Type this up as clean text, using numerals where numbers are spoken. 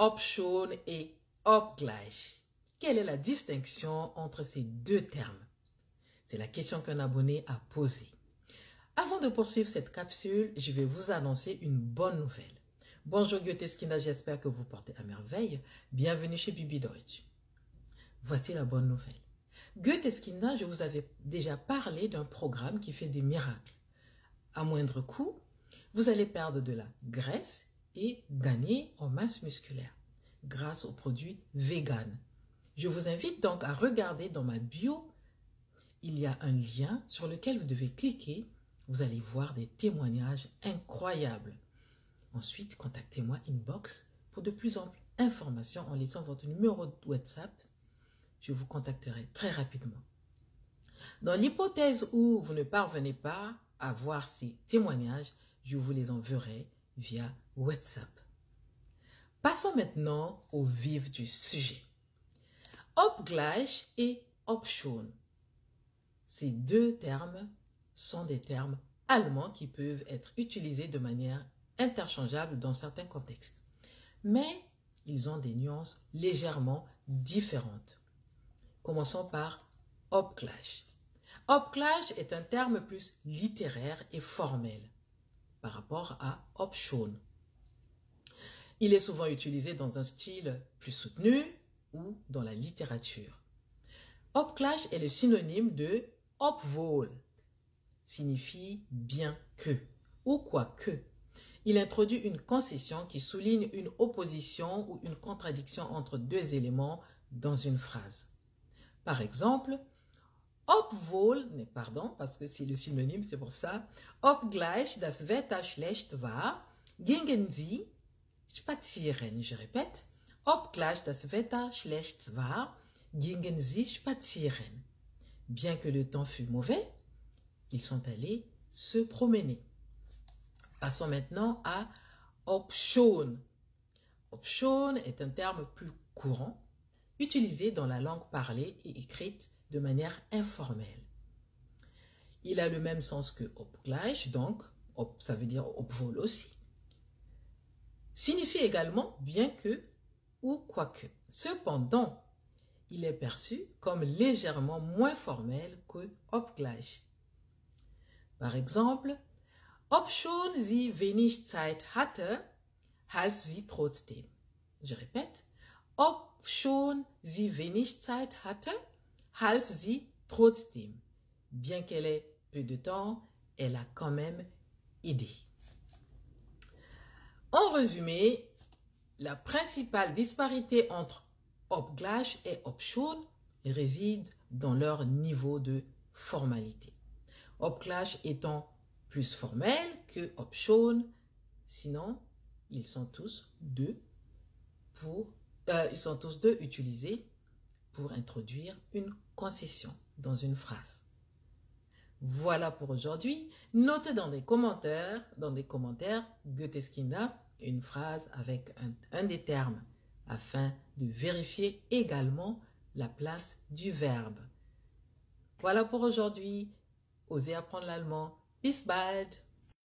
Option et Obgleich. Quelle est la distinction entre ces deux termes? C'est la question qu'un abonné a posée. Avant de poursuivre cette capsule, je vais vous annoncer une bonne nouvelle. Bonjour Goetheskinda, j'espère que vous portez à merveille. Bienvenue chez Bibi Deutsch. Voici la bonne nouvelle. Goetheskinda, je vous avais déjà parlé d'un programme qui fait des miracles. À moindre coût, vous allez perdre de la graisse et gagner en masse musculaire grâce aux produits vegan. Je vous invite donc à regarder dans ma bio. Il y a un lien sur lequel vous devez cliquer. Vous allez voir des témoignages incroyables. Ensuite, contactez-moi inbox pour de plus amples informations en laissant votre numéro de WhatsApp. Je vous contacterai très rapidement. Dans l'hypothèse où vous ne parvenez pas à voir ces témoignages, je vous les enverrai via WhatsApp. Passons maintenant au vif du sujet. Obgleich et Option. Ces deux termes sont des termes allemands qui peuvent être utilisés de manière interchangeable dans certains contextes. Mais ils ont des nuances légèrement différentes. Commençons par Obgleich. Obgleich est un terme plus littéraire et formel par rapport à Option. Il est souvent utilisé dans un style plus soutenu ou dans la littérature. Obgleich est le synonyme de obwohl, signifie bien que ou quoique. Il introduit une concession qui souligne une opposition ou une contradiction entre deux éléments dans une phrase. Par exemple, obwohl, pardon, parce que c'est le synonyme, c'est pour ça, obgleich das Wetter schlecht war, gingen sie spazieren. Je répète, obgleich das Wetter schlecht war, gingen sie spazieren. Bien que le temps fût mauvais, ils sont allés se promener. Passons maintenant à Option. Option est un terme plus courant, utilisé dans la langue parlée et écrite de manière informelle. Il a le même sens que Obgleich, donc ça veut dire obwohl aussi. Signifie également bien que ou quoique. Cependant, il est perçu comme légèrement moins formel que Obgleich. Par exemple, obschon sie wenig Zeit hatte, half sie trotzdem. Je répète, obschon sie wenig Zeit hatte, half sie trotzdem. Bien qu'elle ait peu de temps, elle a quand même aidé. En résumé, la principale disparité entre Obgleich et Option réside dans leur niveau de formalité. Obgleich étant plus formel que Option, sinon ils sont tous deux utilisés pour introduire une concession dans une phrase. Voilà pour aujourd'hui. Notez dans des commentaires Goetheskinda, une phrase avec un des termes afin de vérifier également la place du verbe. Voilà pour aujourd'hui. Osez apprendre l'allemand. Bis bald!